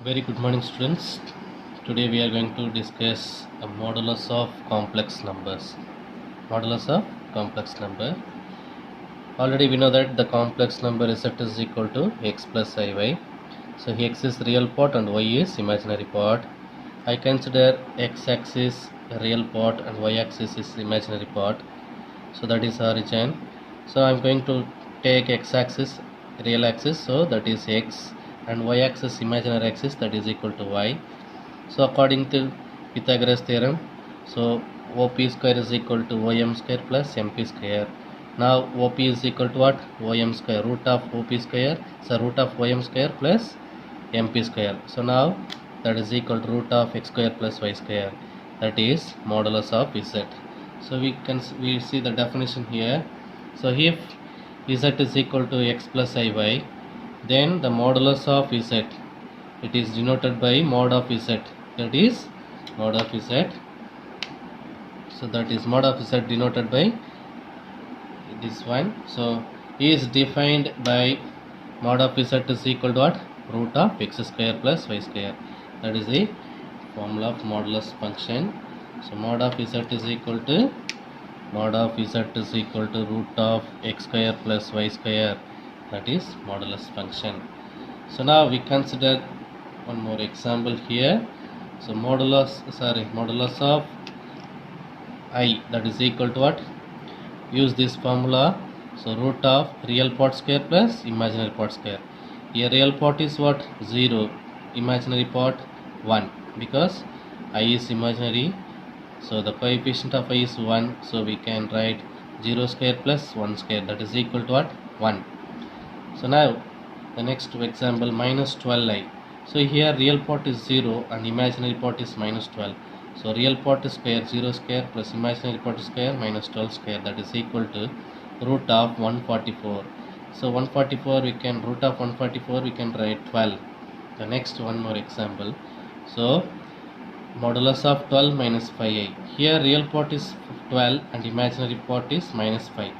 Very good morning, students. Today we are going to discuss a modulus of complex numbers. Modulus of complex number. Already we know that the complex number z is equal to x plus iy. So x is real part and y is imaginary part. I consider x-axis real part and y-axis is imaginary part. So that is origin. So I'm going to take x-axis real axis, so that is x, and y-axis imaginary axis, that is equal to y. So according to Pythagoras theorem, so OP square is equal to OM square plus MP square. Now OP is equal to what? OM square, root of OP square, so root of OM square plus MP square. So now that is equal to root of x square plus y square, that is modulus of z. So we see the definition here. So if z is equal to x plus iy, then the modulus of z, it is denoted by mod of z, that is mod of z. So that is mod of z denoted by this one. So is defined by mod of z is equal to what? Root of x square plus y square, that is the formula of modulus function. So mod of z is equal to root of x square plus y square, that is modulus function. So now we consider one more example here. So modulus of I, that is equal to what? Use this formula. So root of real part square plus imaginary part square. Here real part is what? 0, imaginary part 1, because I is imaginary. So the coefficient of I is 1, so we can write 0 square plus 1 square, that is equal to what? 1. So now the next example, minus 12i. So here real part is 0 and imaginary part is minus 12. So real part is square 0 square plus imaginary part is square minus 12 square, that is equal to root of 144. So 144 we can, root of 144 we can write 12. The next one more example. So modulus of 12 minus 5i. Here real part is 12 and imaginary part is minus 5.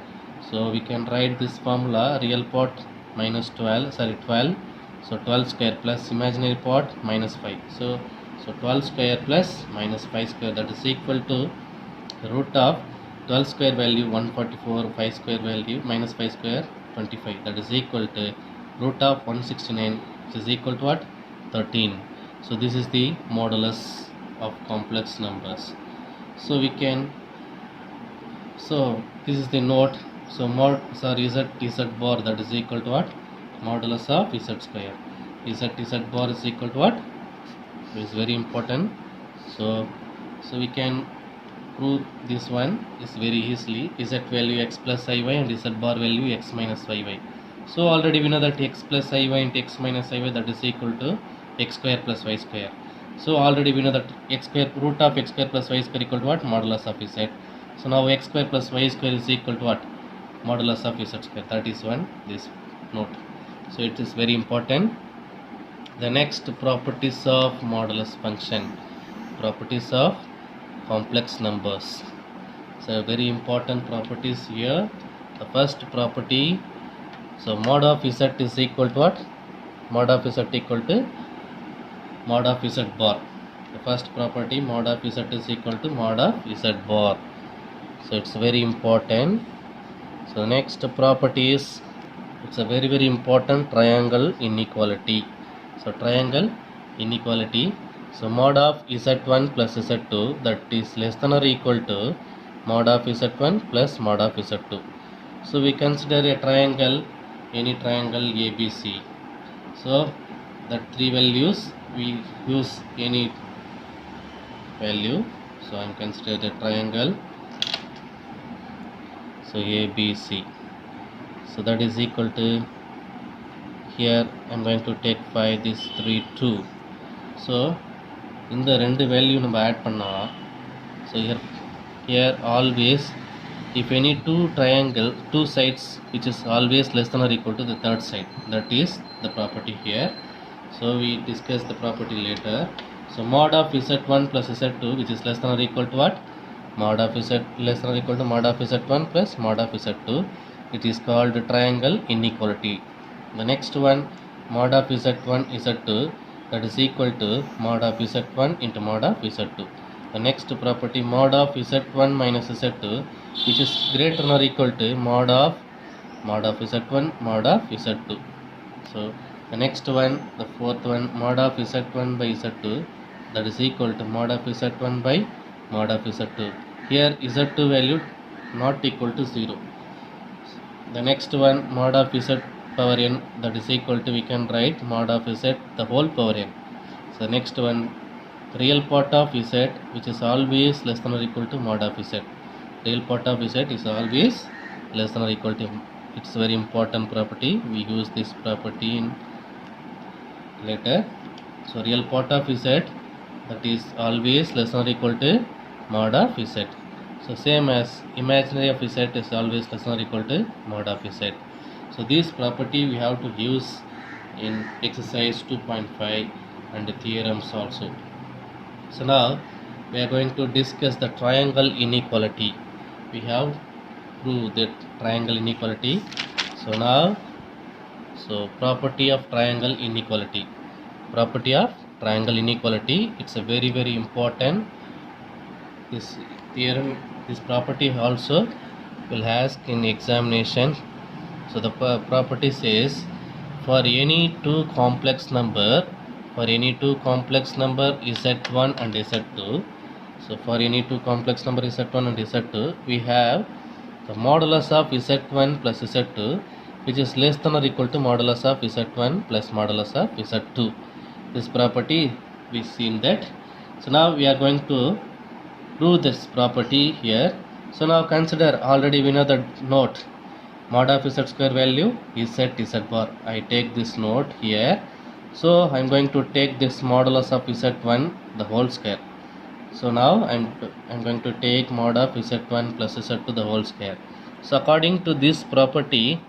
So we can write this formula, real part minus 12, so 12 square plus imaginary part minus 5. So 12 square plus minus 5 square, that is equal to root of 12 square value 144, 5 square value minus 5 square 25, that is equal to root of 169, which is equal to what? 13. So this is the modulus of complex numbers. So we can, so this is the note. So z bar, that is equal to what? Modulus of z square. Z bar is equal to what? It is very important. So we can prove this one is very easily. Z value x plus iy and z bar value x minus iy. So already we know that x plus iy into x minus iy, that is equal to x square plus y square. So already we know that x square, root of x square plus y square equal to what? Modulus of z. So now x square plus y square is equal to what? Modulus of z square. That is one, this note. So it is very important. The next, properties of modulus function. Properties of complex numbers. So very important properties here. The first property, so mod of z is equal to what? Mod of z equal to mod of z bar. The first property, mod of z is equal to mod of z bar. So it's very important. So next property is, it's a very important triangle inequality. So triangle inequality. So mod of z1 plus z2, that is less than or equal to mod of z1 plus mod of z2. So we consider a triangle, any triangle ABC. So that three values, we use any value. So I am considered a triangle, so ABC. So that is equal to, here I am going to take 5, this 3, 2. So in the ரெண்டு value நம்ம add பண்ணா, so here always, if any two sides which is always less than or equal to the third side, that is the property here. So we discuss the property later. So mod of z1 plus z2, which is less than or equal to what? Mod of z less than or equal to mod of z1 plus mod of z2, it is called triangle inequality. The next one, mod of z1 z2, that is equal to mod of z1 into mod of z2. The next property mod of z1 minus z2, which is greater than or equal to mod of z1 mod of z2. So the next one, the fourth one, mod of z1 by z2, that is equal to mod of z1 by mod of z2. Here z2 value not equal to 0. The next one, mod of z power n, that is equal to, we can write mod of z the whole power n. So next one, real part of z, which is always less than or equal to mod of z. Real part of z is always less than or equal to. It's very important property. We use this property in later. So real part of z, that is always less than or equal to mod of z. So same as imaginary of z is always less than or equal to mod of z. So this property we have to use in exercise 2.5 and the theorems also. So now we are going to discuss the triangle inequality. We have proved that triangle inequality. So now, property of triangle inequality. Property of triangle inequality, it's a very important. This theorem, this property also will ask in examination. So the property says, for any two complex number z1 and z2, so for any two complex number z1 and z2, we have the modulus of z1 plus z2, which is less than or equal to modulus of z1 plus modulus of z2. This property we seen that. So now we are going to prove this property here. So now consider, already we know the note, mod of z square value is z bar. I take this note here. So I'm going to take this modulus of z1 the whole square. So now I'm going to take mod of z1 plus z2 the whole square. So according to this property,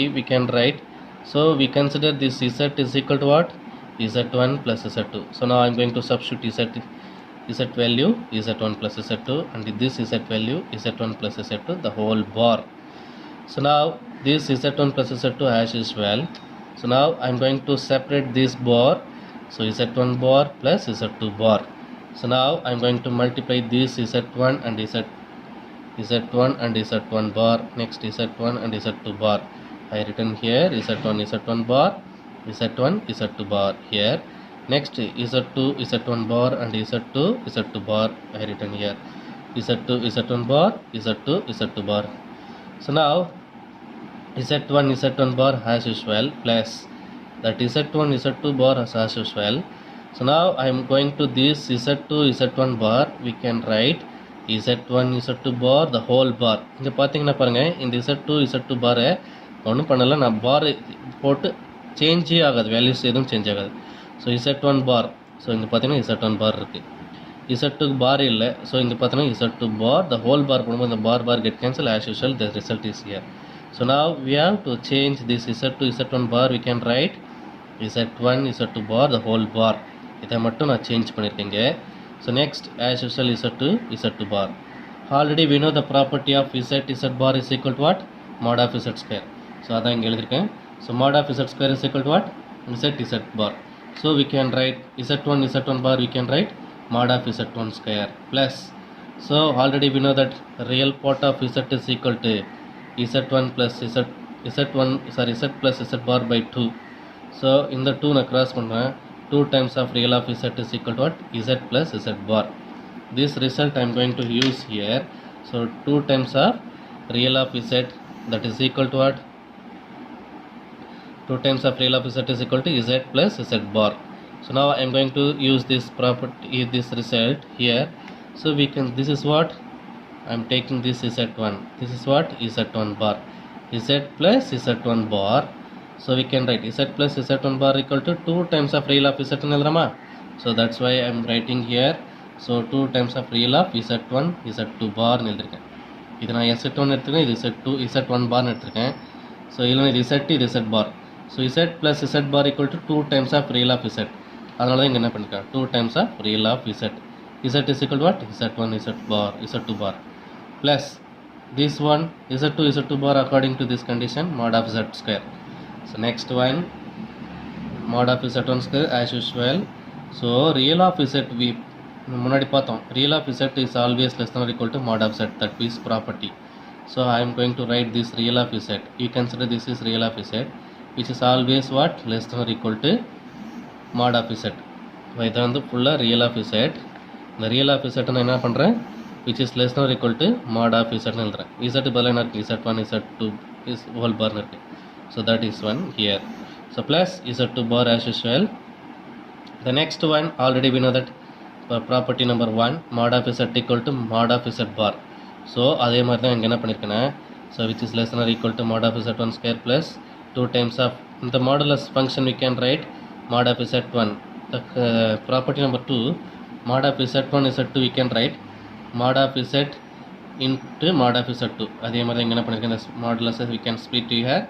we can write, so we consider this z is equal to what? z1 plus z2. So now I'm going to substitute z value z1 plus z2, and this z value z1 plus z2 the whole bar. So now this z1 plus z2 as usual. So now I'm going to separate this bar. So z1 bar plus z2 bar. So now I'm going to multiply this z1 and z1 bar, next z1 and z2 bar. I written here z1 bar, z2 bar here. Next z1 bar and z2 bar, I written here z1 bar, z2 bar. So now z1 bar as usual plus that z2 bar as usual. So now I am going to this z1 bar, we can write z1 bar the whole bar. இங்க பாத்தீங்கன்னா பாருங்க, இந்த z2 bar ஒன்றும் பண்ணல, நான் பார் போட்டு சேஞ்சே ஆகாது, values எதுவும் சேஞ்ச் ஆகாது. ஸோ z1 பார், ஸோ இங்கே பார்த்தீங்கன்னா z1 பார் இருக்குது, z2 பார் இல்லை. ஸோ இங்கே பார்த்தீங்கன்னா z2 bar the whole bar போடும்போது இந்த பார் get cancel as usual, the result is here. So now we have to change this z1 bar, we can write z2 bar the whole bar. இதை மட்டும் நான் change பண்ணியிருக்கேங்க. So next as usual z2 bar. Already we know the property of z bar is equal to what? Mod of z square. So அதான் இங்கே எழுதியிருக்கேன். So mod of z square is equal to what? z bar. So we can write z1 bar, we can write mod of z1 square plus. So already we know that real part of z is equal to z1 plus z plus z bar by 2. So in the 2 நான் cross பண்ணுறேன், 2 times of real of z is equal to what? Z plus z bar. This result I am going to use here. So 2 times of real of z, that is equal to what? 2 times of real of z is equal to z plus z bar. So now I am going to use this property, this result here. So we can, this is what I am taking, this z1, this is what? z1 bar, z plus z1 bar. So we can write z plus z1 bar equal to 2 times of real of z1 எழுதுறமா? So that's why I am writing here. So 2 times of real of z1 z2 bar எழுதிருக்கேன். இது நான் z1 எடுத்துருக்கேன், இது z1 bar எடுத்துருக்கேன். So இல்லைனா இது z, இது z bar. So z plus z bar equal to 2 times of real of z. அதனால தான் இங்கே என்ன பண்ணிருக்கேன், 2 times of real of z. Z is equal to what? z1 z2 bar plus this one z2 bar according to this condition, mod of z square. So next one, mod of z1 square as usual. So real of z we முன்னாடி பார்த்தோம் real of z is always less than or equal to mod of z, that is property. So I am going to write this real of z. You consider this is real of z which is always what, less than or equal to mod of z. இது வந்து ஃபுல்லாக real of z. இந்த real of z நான் என்ன பண்ணுறேன், which is less than or equal to mod of z எழுதுறேன். z பதிலாக என்ன இருக்குது, z1 z2 is whole bar இருக்குது. So that is one here. So plus z2 bar as usual. The next one already we know that property number 1 mod of z equal to mod of z bar. So அதே மாதிரி தான் இங்கே என்ன பண்ணியிருக்கேன்னா, so which is less than or equal to mod of z1 square plus 2 times of the modulus function we can write mod of z1. The property number 2 mod of z1 z2 we can write mod of z into mod of z2. அதே மாதிரி தான் இங்கே என்ன பண்ணியிருக்கேன், the modulus we can split here.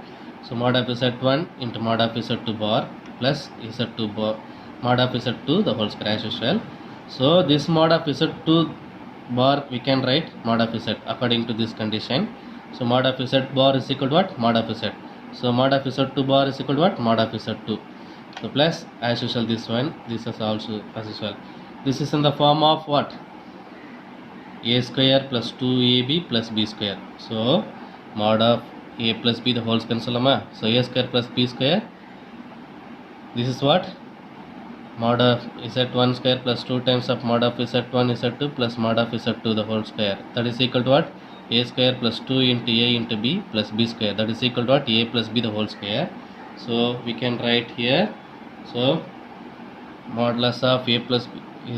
So mod of z1 into mod of z2 bar plus z2 bar mod of z2 the whole square as usual. So this mod of z2 bar we can write mod of z according to this condition. So mod of z bar is equal to what, mod of z. So mod of z2 bar is equal to what, mod of z2. So plus as usual this one, this is also as usual. This is in the form of what, a square plus 2ab plus b square. So mod of a plus b the whole square சொல்லலாமா. So a square plus b square, this is what, mod of z1 square plus 2 times of mod of z1 z2 plus mod of z2 the whole square, that is equal to what, a square plus 2 into a into b plus b square, that is equal to what, a plus b the whole square. So we can write here, so modulus of a plus b,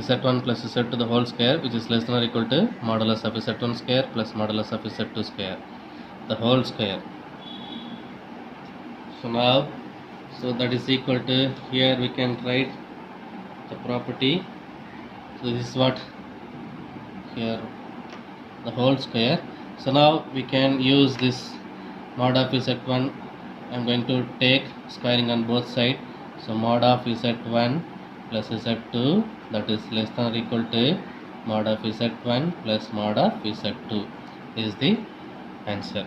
z1 plus z2 the whole square which is less than or equal to modulus of z1 square plus modulus of z2 square the whole square. So now, so that is equal to, here we can write the property. So this is what, here the whole square. So now we can use this mod of z1. I am going to take squaring on both sides. So mod of z1 plus z2 that is less than or equal to mod of z1 plus mod of z2 is the answer.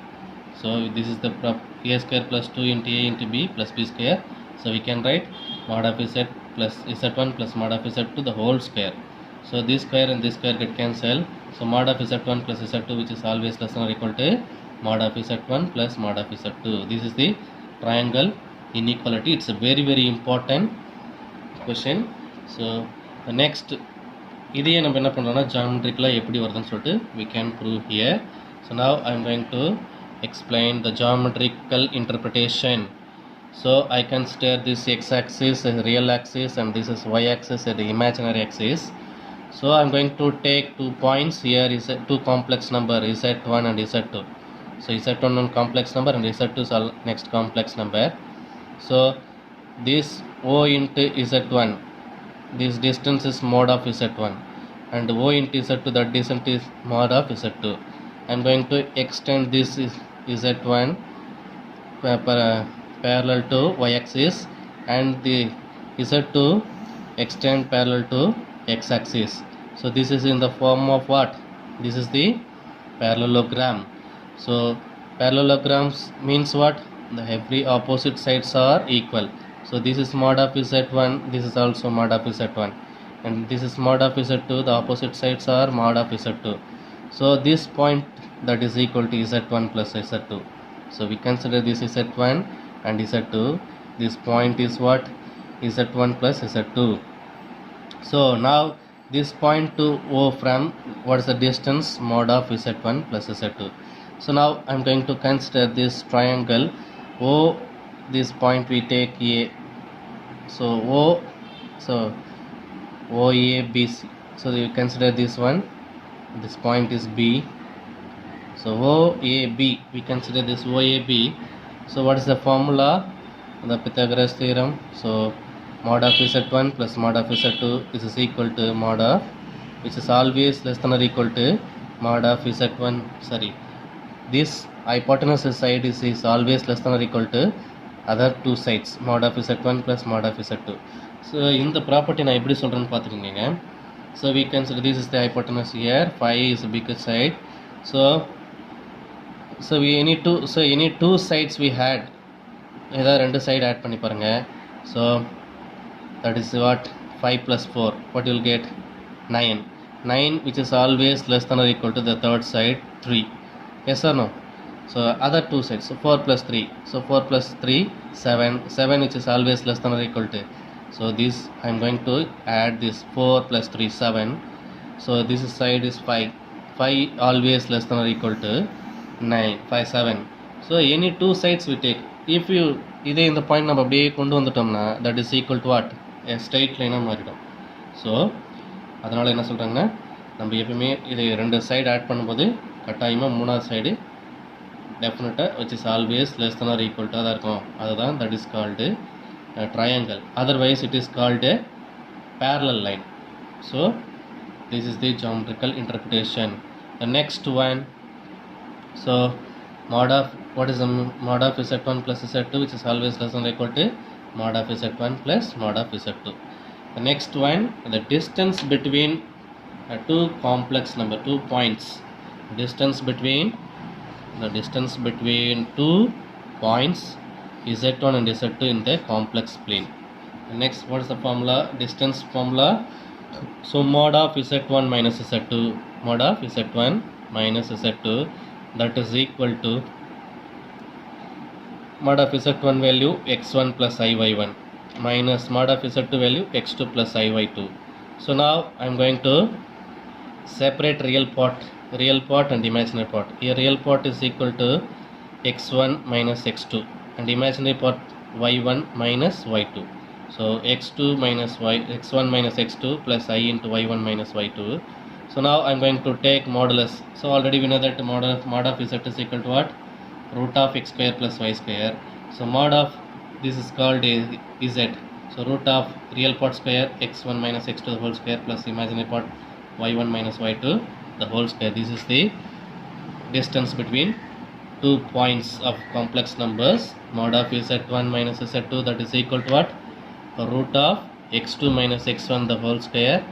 So this is the a square plus 2 into a into b plus b square. So we can write mod of z plus z1 plus mod of z2 the whole square. So this square and this square get cancelled. So mod of z1 plus z2 which is always less than or equal to mod of z1 plus mod of z2. This is the triangle inequality. It's a very very important question. So the next, இதையே நம்ம என்ன பண்ணுறோம்னா ஜாமெட்ரிக்கலாக எப்படி வருதுன்னு சொல்லிட்டு we can prove here. So now I am going to explain the geometrical interpretation. So I consider this x-axis as a real axis and this is y-axis as the imaginary axis. So I am going to take 2 points. Here is a 2 complex number z1 and z2. So z1 one complex number and z2 is all next complex number. So this o into z1, this distance is mod of z1 and o into z2, that distance is mod of z2. I am going to extend this z1 parallel to y-axis and the z2 extend parallel to x-axis. So this is in the form of what, this is the parallelogram. So parallelograms means what, the every opposite sides are equal. So this is mod of z1, this is also mod of z1 and this is mod of z2, the opposite sides are mod of z2. So this point that is equal to z1 plus z2. So we consider this z1 and z2. This point is what, z1 plus z2. So now this point to o from, what is the distance, mod of z1 plus z2. So now I am going to consider this triangle o, this point we take a. So o, so OABC. So you consider this one, this point is b. So OAB, we consider this OAB. So what is the formula, the Pythagoras theorem? So mod of z1 plus mod of z2, this is equal to mod of, which is always less than or equal to mod of z1, sorry, this hypotenuse side is always less than or equal to other two sides, mod of z1 plus mod of z2. So in the property நான் எப்படி சொல்கிறேன்னு பார்த்துக்கிங்க. So we consider this is the hypotenuse here, phi is the bigger side. So we need to, so any two sides we had, ஏதாவது ரெண்டு side add பண்ணி பாருங்கள். So that is what, 5 plus 4, what you will get, 9. 9 which is always less than or equal to the third side, 3. Yes or no? So other two sides, so 4 plus 3, so 4 plus 3, 7. 7 which is always less than or equal to, so this I am going to add this 4 plus 3, 7. So this side is 5. 5 always less than or equal to 9. 5, 7. So any two sides we take. If you இதே இந்த point நம்ம அப்படியே கொண்டு வந்துட்டோம்னா that is equal to what, a straight லைனாக மாறிடும். So அதனால் என்ன சொல்கிறாங்கன்னா, நம்ம எப்பவுமே இது ரெண்டு சைடு ஆட் பண்ணும்போது கட்டாயமாக மூணாவது சைடு டெஃபினட்டாக which is always less than or equal to தான் இருக்கும். அதுதான் that is called triangle. Otherwise it is called a parallel line. So this is the geometrical interpretation. The next one, so mod of, what is the mod of z1 plus z2, which is always less than or equal to mod of z1 plus mod of z2. The next one, the distance between two complex number, 2 points. Distance between two points z1 and z2 in the complex plane. The next, what is the formula? Distance formula. So mod of z1 minus z2, mod of z1 minus z2, that is equal to mod of z1 value x1 plus iy1 minus mod of z2 value x2 plus iy2. So now I am going to separate real part and imaginary part. Here real part is equal to x1 minus x2 and imaginary part y1 minus y2. So x2 minus x1 minus x2 plus I into y1 minus y2. So now I am going to take modulus. So already we know that mod of z is equal to what, root of x square plus y square. So mod of this is called z. So root of real part square x1 minus x2 the whole square plus imaginary part y1 minus y2 the whole square. This is the distance between 2 points of complex numbers. Mod of z1 minus z2, that is equal to what, root of x2 minus x1 the whole square,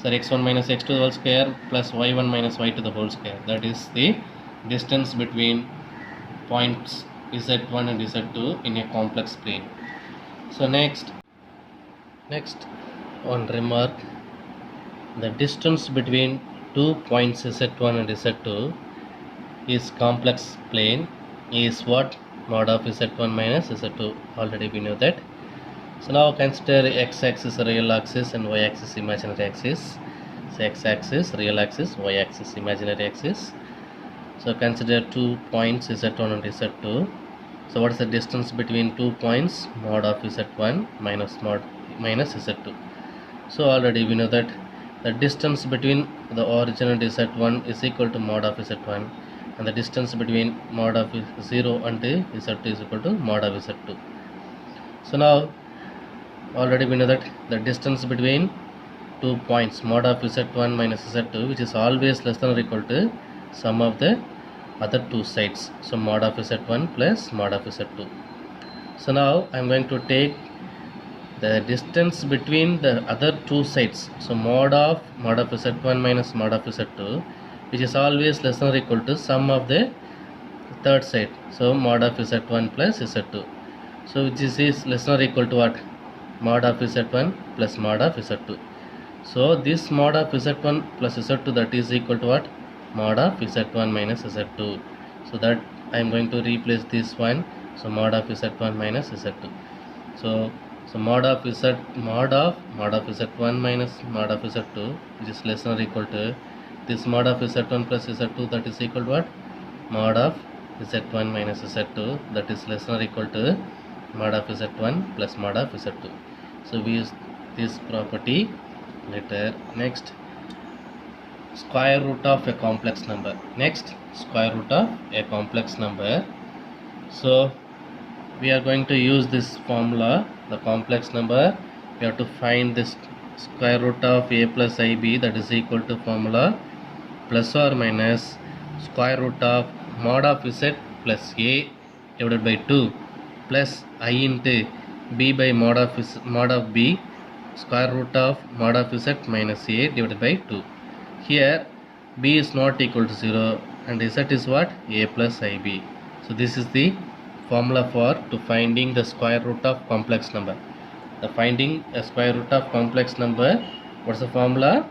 so x1 minus x2 the whole square plus y1 minus y2 the whole square. That is the distance between points z1 and z2 in a complex plane. So next one remark, the distance between 2 points z1 and z2 is complex plane is what, mod of z1 minus z2. Already we know that. So now consider x-axis real axis and y-axis imaginary axis. So x-axis real axis, y-axis imaginary axis. So consider 2 points z1 and z2. So what is the distance between 2 points, mod of z1 minus z2. So already we know that the distance between the origin and z1 is equal to mod of z1 and the distance between mod of 0 and z2 is equal to mod of z2. So now already we know that the distance between 2 points, mod of z1 minus z2, which is always less than or equal to sum of the other two sides. So mod of z1 plus mod of z2. So now I am going to take the distance between the other two sides. So mod of z1 minus mod of z2, which is always less than or equal to sum of the third side. So mod of z1 plus z2. So this is less than or equal to what, mod of z1 plus mod of z2. So this mod of z1 plus z2, that is equal to what, mod of z1 minus z2. So that I am going to replace this one. So mod of z1 minus z2. So mod of z1 minus mod of z2, which is less than or equal to this mod of z1 plus z2, that is equal to what, mod of z1 minus z2, that is less than or equal to mod of z1 plus mod of z2. So we use this property later. Next, square root of a complex number. Next, square root of a complex number. So we are going to use this formula, the complex number. We have to find this square root of a plus ib, that is equal to formula plus or minus square root of mod of z plus a divided by 2 plus I into b by mod of b square root of mod of z minus a divided by 2. Here b is not equal to 0 and z is what, a plus ib. So this is the formula for to finding the square root of complex number. The finding a square root of complex number. What's the formula?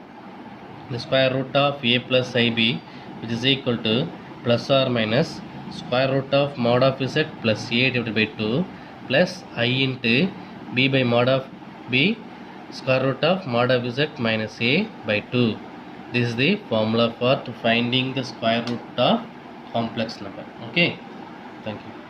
The square root of a plus ib, which is equal to plus or minus square root of mod of z plus a divided by 2 plus I into b by mod of b square root of mod of z minus a by 2. This is the formula for finding the square root of complex number. Okay, thank you.